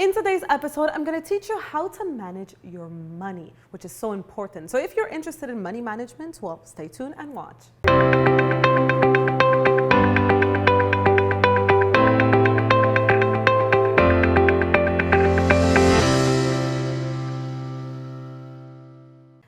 In today's episode, I'm going to teach you how to manage your money, which is so important. So if you're interested in money management, well, stay tuned and watch.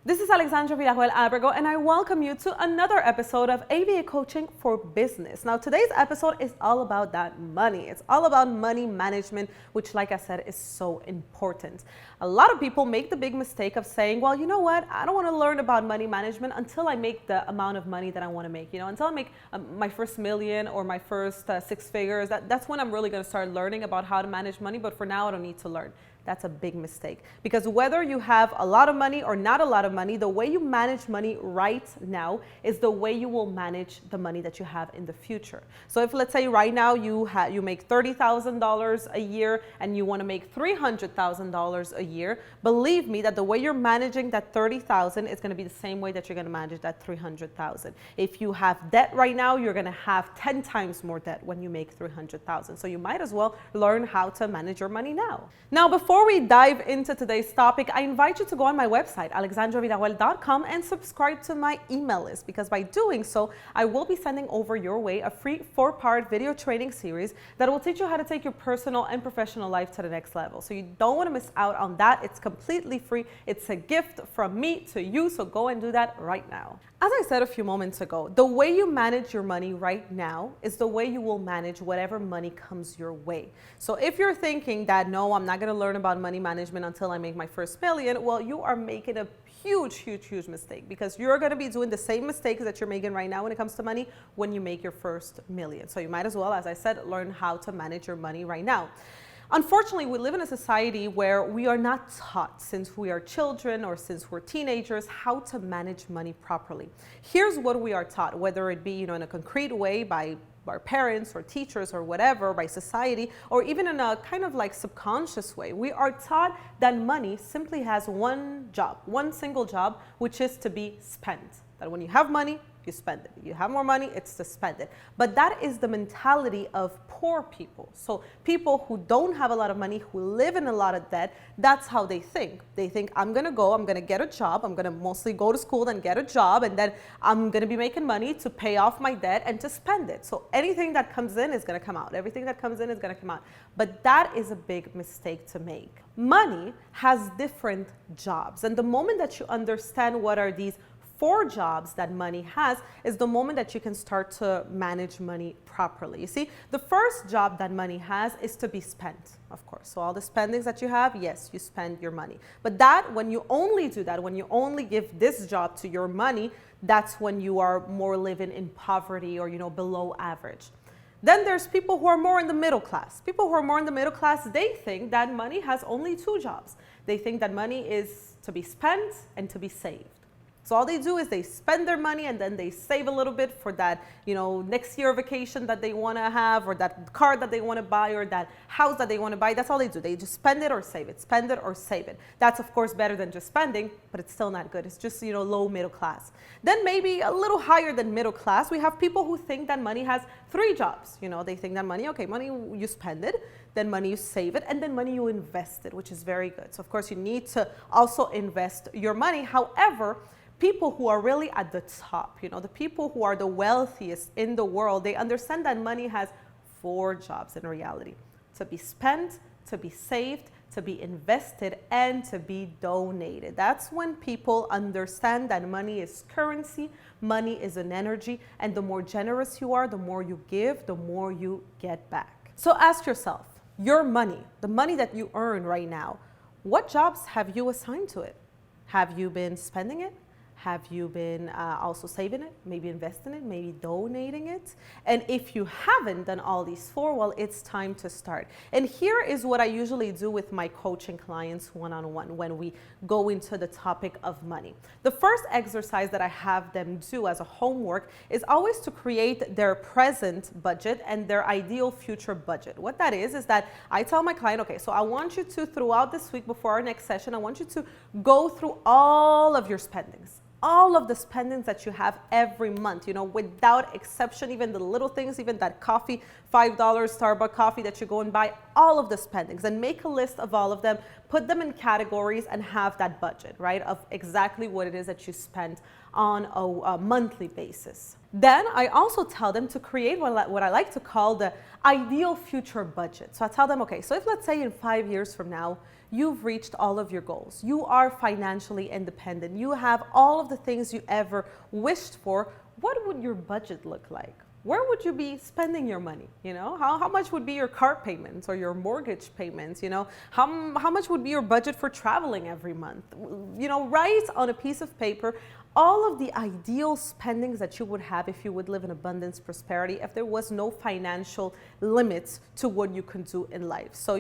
This is Alexandra Villarroel Abrego, and I welcome you to another episode of A.V.A Coaching for Business. Now, today's episode is all about that money. It's all about money management, which, like I said, is so important. A lot of people make the big mistake of saying, well, you know what? I don't want to learn about money management until I make the amount of money that I want to make. Until I make my first million or my first six figures, that's when I'm really going to start learning about how to manage money. But for now, I don't need to learn. That's a big mistake, because whether you have a lot of money or not a lot of money, the way you manage money right now is the way you will manage the money that you have in the future. So if, let's say, right now you make $30,000 a year and you want to make $300,000 a year, believe me that the way you're managing that $30,000 is going to be the same way that you're going to manage that $300,000. If you have debt right now, you're going to have 10 times more debt when you make $300,000. So you might as well learn how to manage your money now. Now, before we dive into today's topic, I invite you to go on my website, alexandravillarroel.com, and subscribe to my email list, because by doing so, I will be sending over your way a free 4-part video training series that will teach you how to take your personal and professional life to the next level. So you don't want to miss out on that. It's completely free. It's a gift from me to you, so go and do that right now. As I said a few moments ago, the way you manage your money right now is the way you will manage whatever money comes your way. So if you're thinking that, no, I'm not going to learn about money management until I make my first million, well, you are making a huge mistake, because you're going to be doing the same mistakes that you're making right now when it comes to money when you make your first million. So you might as well, as I said, learn how to manage your money right now. Unfortunately, we live in a society where we are not taught since we are children or since we're teenagers how to manage money properly. Here's what we are taught, whether it be in a concrete way by our parents or teachers or whatever, by society, or even in a kind of like subconscious way. We are taught that money simply has one job, one single job, which is to be spent. That when you have money, you spend it. You have more money, it's to spend it. But that is the mentality of poor people. So people who don't have a lot of money, who live in a lot of debt, that's how they think. They think, I'm going to get a job. I'm going to mostly go to school and get a job, and then I'm going to be making money to pay off my debt and to spend it. So anything that comes in is going to come out. Everything that comes in is going to come out. But that is a big mistake to make. Money has different jobs. And the moment that you understand what are these 4 jobs that money has is the moment that you can start to manage money properly. You see, the first job that money has is to be spent, of course. So all the spendings that you have, yes, you spend your money. But that, when you only do that, when you only give this job to your money, that's when you are more living in poverty or, below average. Then there's people who are more in the middle class. People who are more in the middle class, they think that money has only 2 jobs. They think that money is to be spent and to be saved. So all they do is they spend their money and then they save a little bit for that, next year vacation that they want to have, or that car that they want to buy, or that house that they want to buy. That's all they do. They just spend it or save it, spend it or save it. That's, of course, better than just spending, but it's still not good. It's just, low middle class. Then maybe a little higher than middle class, we have people who think that money has 3 jobs. They think that money, you spend it, then money you save it, and then money you invest it, which is very good. So, of course, you need to also invest your money. However, people who are really at the top, the people who are the wealthiest in the world, they understand that money has 4 jobs in reality: to be spent, to be saved, to be invested, and to be donated. That's when people understand that money is currency, money is an energy, and the more generous you are, the more you give, the more you get back. So ask yourself, your money, the money that you earn right now, what jobs have you assigned to it? Have you been spending it? Have you been also saving it, maybe investing it, maybe donating it? And if you haven't done all these 4, well, it's time to start. And here is what I usually do with my coaching clients one-on-one when we go into the topic of money. The first exercise that I have them do as a homework is always to create their present budget and their ideal future budget. What that is that I tell my client, okay, so I want you to, throughout this week before our next session, I want you to go through all of your spendings. all of the spendings that you have every month, without exception, even the little things, even that coffee, $5 Starbucks coffee that you go and buy, all of the spendings, and make a list of all of them, put them in categories and have that budget, right, of exactly what it is that you spend on a monthly basis. Then I also tell them to create what I like to call the ideal future budget. So I tell them, okay, so if let's say in 5 years from now, you've reached all of your goals, you are financially independent, you have all of the things you ever wished for, what would your budget look like? Where would you be spending your money? How much would be your car payments or your mortgage payments? How much would be your budget for traveling every month? Write on a piece of paper all of the ideal spendings that you would have if you would live in abundance, prosperity, if there was no financial limits to what you can do in life. So,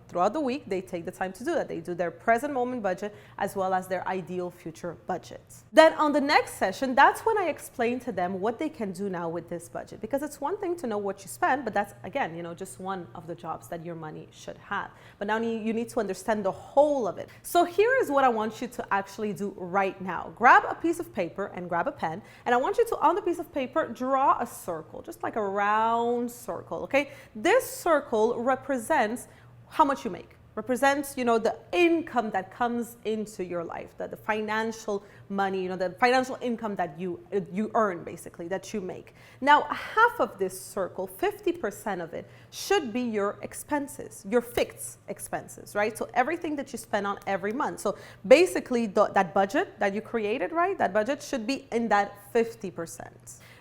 throughout the week, they take the time to do that. They do their present moment budget as well as their ideal future budget. Then on the next session, that's when I explain to them what they can do now with this budget. Because it's one thing to know what you spend, but that's, again, just one of the jobs that your money should have. But now you need to understand the whole of it. So here is what I want you to actually do right now. Grab a piece of paper and grab a pen, and I want you to, on the piece of paper, draw a circle, just like a round circle, okay? This circle represents how much you make, represents, the income that comes into your life, the financial money, the financial income that you earn, basically, that you make. Now, half of this circle, 50% of it, should be your expenses, your fixed expenses, right? So everything that you spend on every month. So basically, that budget that you created, right? That budget should be in that 50%.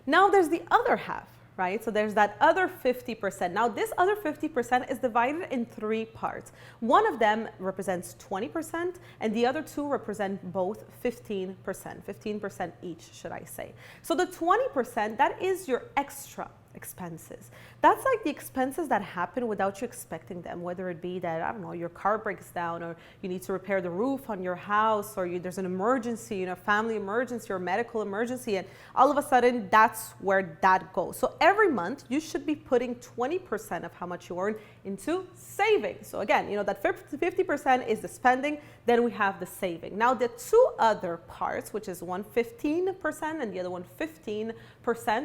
Now, there's the other half. Right? So there's that other 50%. Now this other 50% is divided in 3 parts. One of them represents 20% and the other 2 represent both 15% each, should I say. So the 20%, that is your extra expenses. That's like the expenses that happen without you expecting them, whether it be that, I don't know, your car breaks down or you need to repair the roof on your house or there's an emergency, family emergency or medical emergency, and all of a sudden that's where that goes. So every month you should be putting 20% of how much you earn into savings. So again, that 50% is the spending, then we have the saving. Now the 2 other parts, which is one 15% and the other one 15%,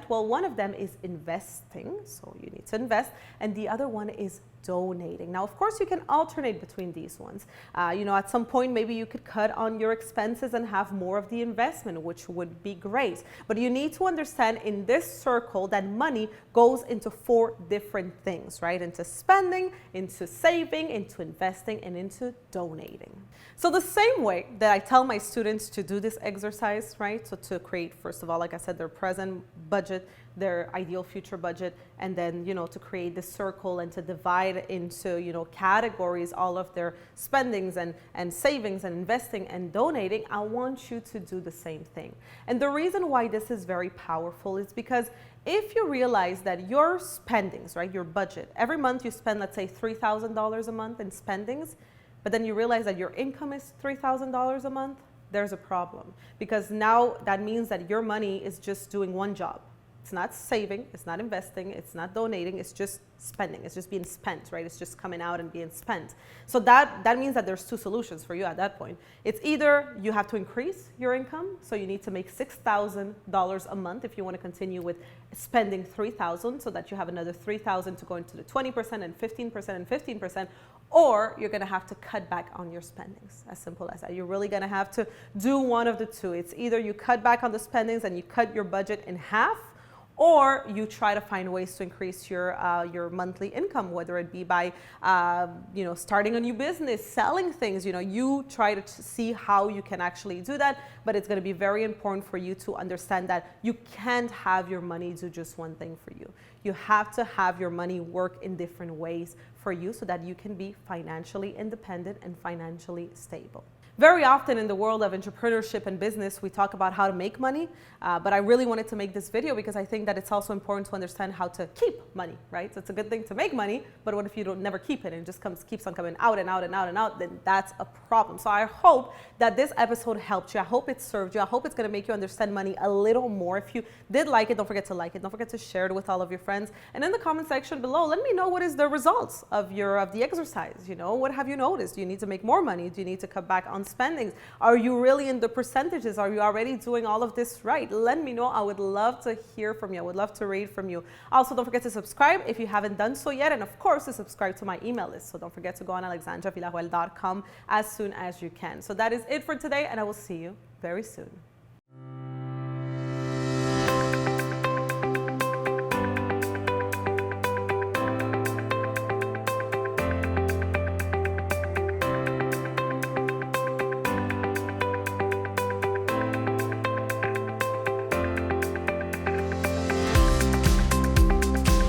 well, one of them is investing, so you need to invest, and the other one is donating. Now, of course, you can alternate between these ones. At some point, maybe you could cut on your expenses and have more of the investment, which would be great. But you need to understand in this circle that money goes into 4 different things, right? Into spending, into saving, into investing, and into donating. So the same way that I tell my students to do this exercise, right? So to create, first of all, like I said, their present budget, their ideal future budget, and then, to create this circle and to divide into, categories, all of their spendings and savings and investing and donating, I want you to do the same thing. And the reason why this is very powerful is because if you realize that your spendings, right, your budget, every month you spend, let's say, $3,000 a month in spendings, but then you realize that your income is $3,000 a month, there's a problem. Because now that means that your money is just doing one job. It's not saving, it's not investing, it's not donating, it's just spending. It's just being spent, right? It's just coming out and being spent. So that means that there's 2 solutions for you at that point. It's either you have to increase your income, so you need to make $6,000 a month if you want to continue with spending $3,000, so that you have another $3,000 to go into the 20% and 15% and 15%, or you're going to have to cut back on your spendings. As simple as that. You're really going to have to do one of the 2. It's either you cut back on the spendings and you cut your budget in half, or you try to find ways to increase your monthly income, whether it be by starting a new business, selling things. You try to see how you can actually do that, but it's going to be very important for you to understand that you can't have your money do just one thing for you. You have to have your money work in different ways for you so that you can be financially independent and financially stable. Very often in the world of entrepreneurship and business, we talk about how to make money, but I really wanted to make this video because I think that it's also important to understand how to keep money, right? So it's a good thing to make money, but what if you never keep it and it just keeps on coming out and out and out and out, then that's a problem. So I hope that this episode helped you. I hope it served you. I hope it's going to make you understand money a little more. If you did like it, don't forget to like it. Don't forget to share it with all of your friends. friends. And in the comment section below, let me know what is the results of the exercise. You know, what have you noticed? Do you need to make more money? Do you need to cut back on spendings? Are you really in the percentages? Are you already doing all of this right? Let me know. I would love to hear from you. I would love to read from you. Also, don't forget to subscribe if you haven't done so yet. And of course, to subscribe to my email list. So don't forget to go on alexandravillarroel.com as soon as you can. So that is it for today, and I will see you very soon.